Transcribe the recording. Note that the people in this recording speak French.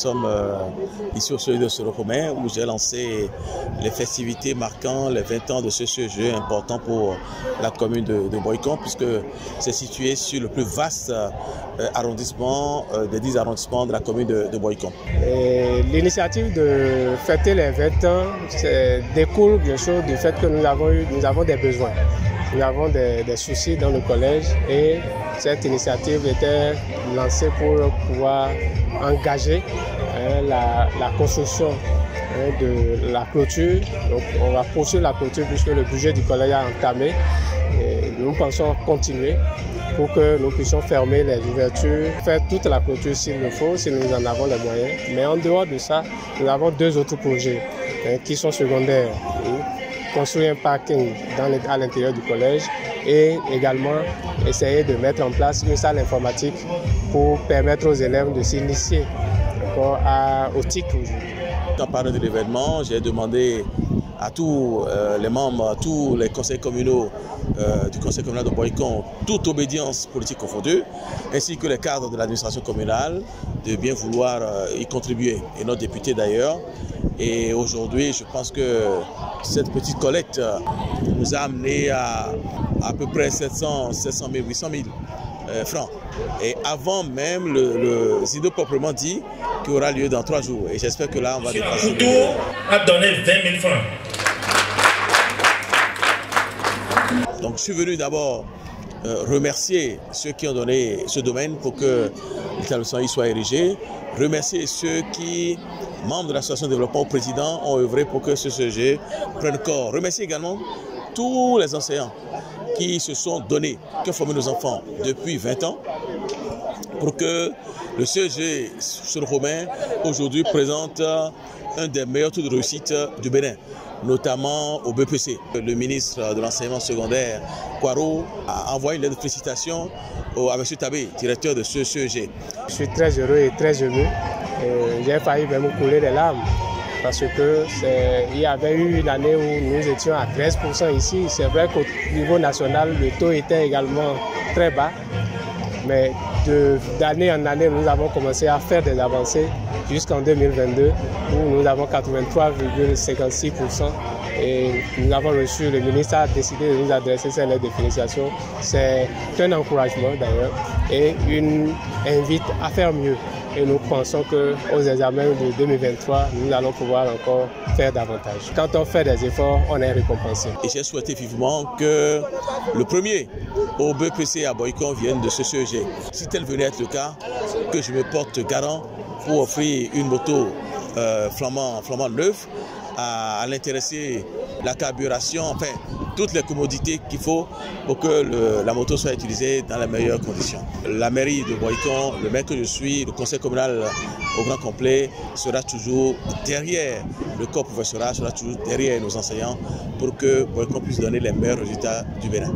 sommes ici au Soleil de Soro-Romain où j'ai lancé les festivités marquant les 20 ans de ce jeu important pour la commune de Boycon, puisque c'est situé sur le plus vaste arrondissement des 10 arrondissements de la commune de Boycon. L'initiative de fêter les 20 ans découle bien sûr du fait que nous avons des besoins. Nous avons des soucis dans le collège et cette initiative était lancée pour pouvoir engager la construction de la clôture. Donc on va poursuivre la clôture puisque le budget du collège a entamé. Et nous pensons continuer pour que nous puissions fermer les ouvertures, faire toute la clôture s'il le faut, si nous en avons les moyens. Mais en dehors de ça, nous avons deux autres projets qui sont secondaires. Construire un parking à l'intérieur du collège et également essayer de mettre en place une salle informatique pour permettre aux élèves de s'initier au TIC aujourd'hui. En parlant de l'événement, j'ai demandé à tous les membres, à tous les conseils communaux du conseil communal de Boycon, toute obédience politique confondue, ainsi que les cadres de l'administration communale, de bien vouloir y contribuer. Et notre député d'ailleurs. Et aujourd'hui, je pense que cette petite collecte nous a amené à peu près 700 000, 800 000 francs. Et avant même le zido proprement dit, qui aura lieu dans 3 jours. Et j'espère que là, on va dépasser. Tout a donné 20 000 francs. Donc je suis venu d'abord remercier ceux qui ont donné ce domaine pour que l'établissement y soit érigé. Remercier ceux qui, membres de l'association de développement au président, ont œuvré pour que ce CEG prenne corps. Remercier également tous les enseignants qui se sont donnés, qui ont formé nos enfants depuis 20 ans pour que le CEG Soro-Romain aujourd'hui présente un des meilleurs taux de réussite du Bénin, notamment au BPC. Le ministre de l'enseignement secondaire, Kwaro, a envoyé une lettre de félicitations à M. Tabé, directeur de ce CEG. Je suis très heureux et très ému. J'ai failli même couler des larmes parce qu'il y avait eu une année où nous étions à 13% ici. C'est vrai qu'au niveau national, le taux était également très bas. Mais d'année en année, nous avons commencé à faire des avancées jusqu'en 2022 où nous avons 83,56%. Et nous avons reçu, le ministre a décidé de nous adresser cette lettre de félicitation. C'est un encouragement d'ailleurs et une invite à faire mieux. Et nous pensons qu'aux examens de 2023, nous allons pouvoir encore faire davantage. Quand on fait des efforts, on est récompensé. Et j'ai souhaité vivement que le premier au BPC à Boycon vienne de ce CEG. Si tel venait être le cas, que je me porte garant pour offrir une moto flambant neuve à l'intéressé, la carburation, enfin toutes les commodités qu'il faut pour que la moto soit utilisée dans les meilleures conditions. La mairie de Boycon, le maire que je suis, le conseil communal au grand complet sera toujours derrière le corps professoral, sera toujours derrière nos enseignants pour que Boycon puisse donner les meilleurs résultats du Bénin.